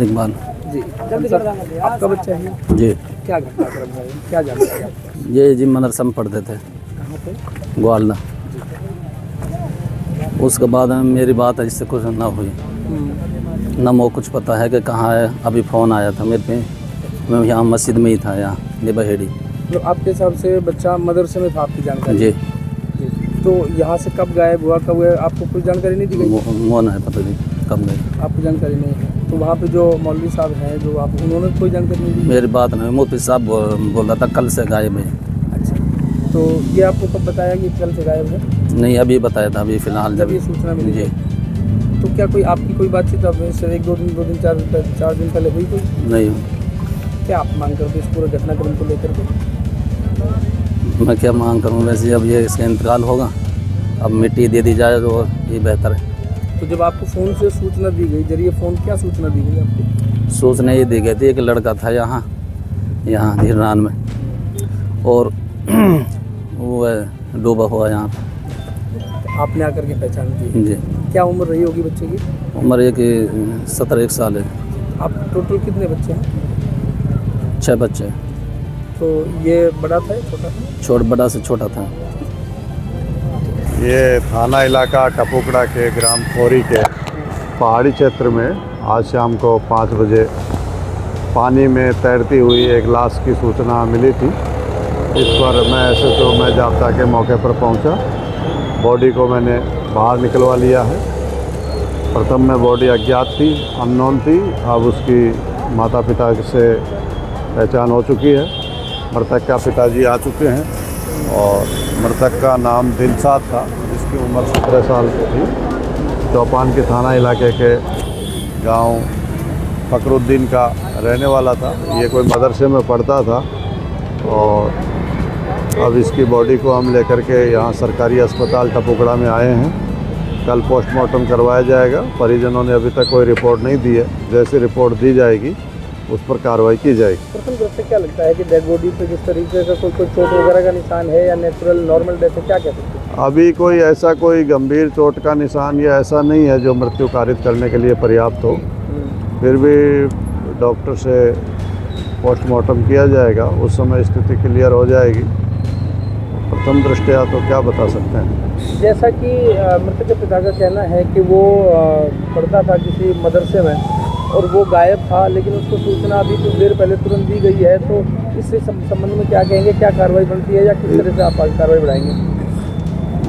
इकबाल। जी आपका बच्चा है जी, क्या घटनाक्रम है क्या जानकारी है आपको? ये जी मदरसा में पढ़ते थे कहाँ पे? ग्वालना। उसके बाद में मेरी बात इससे कुछ ना हुई, ना वो कुछ पता है कि कहाँ है। अभी फ़ोन आया था मेरे पे, मैं यहाँ मस्जिद में ही था, यहाँ निबहेड़ी। तो आपके हिसाब से बच्चा मदरसे में था, आपकी जानकारी? जी, जी। तो यहाँ से कब गायब हुआ, कब हुआ, आपको कोई जानकारी नहीं दी गई? वो ना है, पता नहीं कब गए। आपको जानकारी नहीं है? तो वहाँ पे जो मौलवी साहब हैं जो आप, उन्होंने कोई जानकारी नहीं दी? मेरी बात नहीं, मुफ्ती साहब बोल रहा था कल से गायब है। अच्छा, तो ये आपको कब बताया कि कल से गायब है? नहीं, अभी बताया था, अभी फ़िलहाल जब ये सूचना मिली जी। तो क्या कोई आपकी कोई बातचीत अब से 1-2 दिन 4 दिन पहले हुई कोई? नहीं, क्या आप मांग करते इस पूरे घटनाक्रम को लेकर के? मैं क्या मांग करूँ, वैसे अब ये इसका इंतकाल होगा, अब मिट्टी दे दी जाए तो ये बेहतर है। तो जब आपको फ़ोन से सूचना दी गई, जरिए फ़ोन, क्या सूचना दी गई आपको? सूचना ये दी गई थी कि लड़का था यहाँ धीरान में, और वो है डूबा हुआ यहाँ पे। आपने आकर के पहचान की? जी, क्या उम्र रही होगी बच्चे की? उम्र ये कि 17 साल है। आप टोटल कितने बच्चे हैं? 6 बच्चे। तो ये बड़ा था या छोटा था? बड़ा से छोटा था। ये थाना इलाका टपुकड़ा के ग्राम खोरी के पहाड़ी क्षेत्र में आज शाम को 5 बजे पानी में तैरती हुई एक लाश की सूचना मिली थी। इस पर मैं SHO में जाब्ता के मौके पर पहुंचा। बॉडी को मैंने बाहर निकलवा लिया है। प्रथम में बॉडी अज्ञात थी, अननोन थी। अब उसकी माता पिता से पहचान हो चुकी है। मृतक का पिताजी आ चुके हैं और मृतक का नाम दिलशाद था, जिसकी उम्र 17 साल थी। चौपान के थाना इलाके के गांव फकरुद्दीन का रहने वाला था। ये कोई मदरसे में पढ़ता था और अब इसकी बॉडी को हम लेकर के यहाँ सरकारी अस्पताल टपुकड़ा में आए हैं। कल पोस्टमार्टम करवाया जाएगा। परिजनों ने अभी तक कोई रिपोर्ट नहीं दी है। जैसी रिपोर्ट दी जाएगी उस पर कार्रवाई की जाएगी। प्रथम दृष्टि क्या लगता है कि डेड बॉडी पे जिस तरीके का कोई चोट वगैरह का निशान है या नेचुरल नॉर्मल डेथ है, क्या कह सकते हैं? अभी कोई गंभीर चोट का निशान या ऐसा नहीं है जो मृत्यु कारित करने के लिए पर्याप्त हो। फिर भी डॉक्टर से पोस्टमार्टम किया जाएगा, उस समय स्थिति क्लियर हो जाएगी। प्रथम दृष्टया तो क्या बता सकते हैं। जैसा कि मृतक के पिता का कहना है कि वो पढ़ता था किसी मदरसे में और वो गायब था, लेकिन उसको सूचना अभी कुछ देर पहले तुरंत दी गई है, तो इससे संबंध में क्या कहेंगे? क्या कार्रवाई बनती है या किस तरह से आप कार्रवाई बढ़ाएंगे?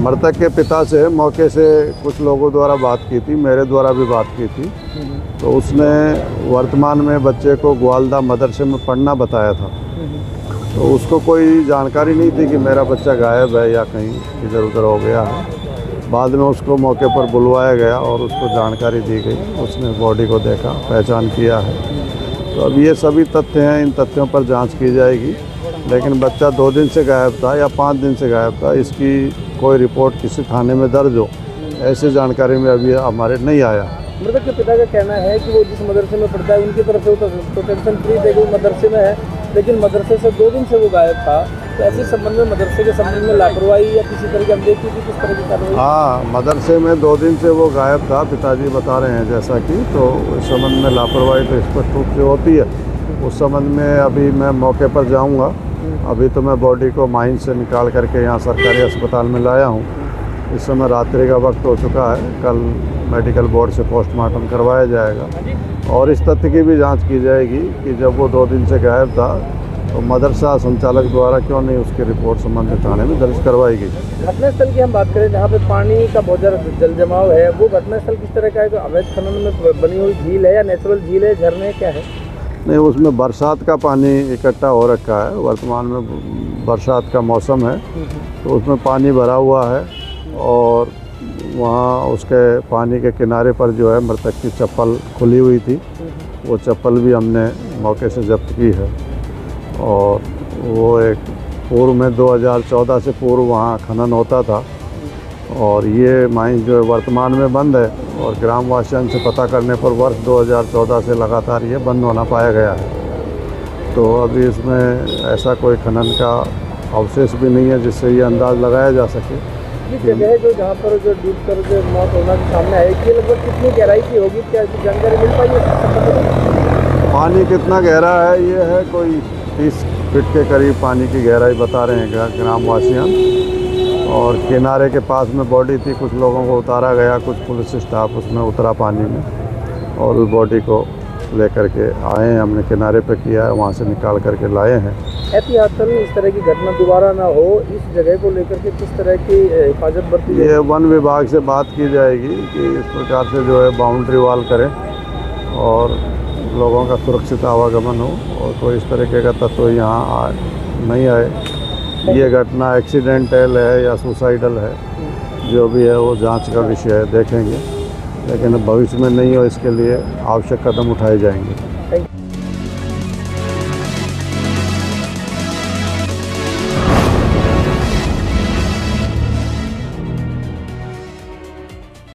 मृतक के पिता से मौके से कुछ लोगों द्वारा बात की थी, मेरे द्वारा भी बात की थी। तो उसने वर्तमान में बच्चे को ग्वालदा मदरसे में पढ़ना बताया था। तो उसको कोई जानकारी नहीं थी कि मेरा बच्चा गायब है या कहीं इधर उधर हो गया है। बाद में उसको मौके पर बुलवाया गया और उसको जानकारी दी गई। उसने बॉडी को देखा, पहचान किया है। तो अब ये सभी तथ्य हैं, इन तथ्यों पर जांच की जाएगी। लेकिन बच्चा 2 दिन से गायब था या 5 दिन से गायब था, इसकी कोई रिपोर्ट किसी थाने में दर्ज हो, ऐसी जानकारी में अभी हमारे नहीं आया। मृतक के पिता का कहना है कि वो जिस मदरसे में पढ़ता है उनकी तरफ से तो टेंशन फ्री थे कि वो मदरसे में है, लेकिन मदरसे से 2 दिन से वो गायब था। तो ऐसे संबंध में मदरसे के संबंध में लापरवाही या किसी तरह की अनदेखी की किस तरह की कार्रवाई? हाँ, मदरसे में 2 दिन से वो गायब था, पिताजी बता रहे हैं जैसा कि। तो इस संबंध में लापरवाही तो स्पष्ट रूप से होती है। उस संबंध में अभी मैं मौके पर जाऊँगा। अभी तो मैं बॉडी को माइन से निकाल करके यहाँ सरकारी अस्पताल में लाया हूँ। इस समय रात्रि का वक्त हो चुका है। कल मेडिकल बोर्ड से पोस्टमार्टम करवाया जाएगा और इस तथ्य की भी जांच की जाएगी कि जब वो 2 दिन से गायब था तो मदरसा संचालक द्वारा क्यों नहीं उसकी रिपोर्ट संबंधित थाने में दर्ज करवाई गई। घटनास्थल की हम बात करें जहाँ पे पानी का बहुत ज़्यादा जल जमाव है, वो घटनास्थल किस तरह का है? तो अवैध खनन में बनी हुई झील है या नेचुरल झील है, झरने, क्या है? नहीं, उसमें बरसात का पानी इकट्ठा हो रखा है। वर्तमान में बरसात का मौसम है तो उसमें पानी भरा हुआ है और वहाँ उसके पानी के किनारे पर जो है मृतक की चप्पल खुली हुई थी। वो चप्पल भी हमने मौके से जब्त की है और वो एक पूर्व में 2014 से पूर्व वहाँ खनन होता था और ये माइन जो है वर्तमान में बंद है और ग्रामवासियों से पता करने पर वर्ष 2014 से लगातार ये बंद होना पाया गया है। तो अभी इसमें ऐसा कोई खनन का अवशेष भी नहीं है जिससे ये अंदाज़ लगाया जा सके। ये जगह है जो जहाँ पर जो डूब कर जो मौत होना सामने है, ये लगभग कितनी गहराई की होगी, क्या जानकारी मिल पाई है? पानी कितना गहरा है, ये है कोई 30 फीट के करीब पानी की गहराई बता रहे हैं ग्रामवासियाँ। और किनारे के पास में बॉडी थी, कुछ लोगों को उतारा गया, कुछ पुलिस स्टाफ उसमें उतरा पानी में और उस बॉडी को लेकर के आए हैं, हमने किनारे पे किया है, वहाँ से निकाल करके लाए हैं। एहतियातन इस तरह की घटना दोबारा ना हो, इस जगह को लेकर के किस तरह की हिफाजत बरती ये वन विभाग से बात की जाएगी कि इस प्रकार से जो है बाउंड्री वॉल करें और लोगों का सुरक्षित आवागमन हो और कोई इस तरीके का तत्व यहाँ नहीं आए। ये घटना एक्सीडेंटल है या सुसाइडल है, जो भी है वो जांच का विषय है, देखेंगे, लेकिन भविष्य में नहीं हो इसके लिए आवश्यक कदम उठाए जाएंगे।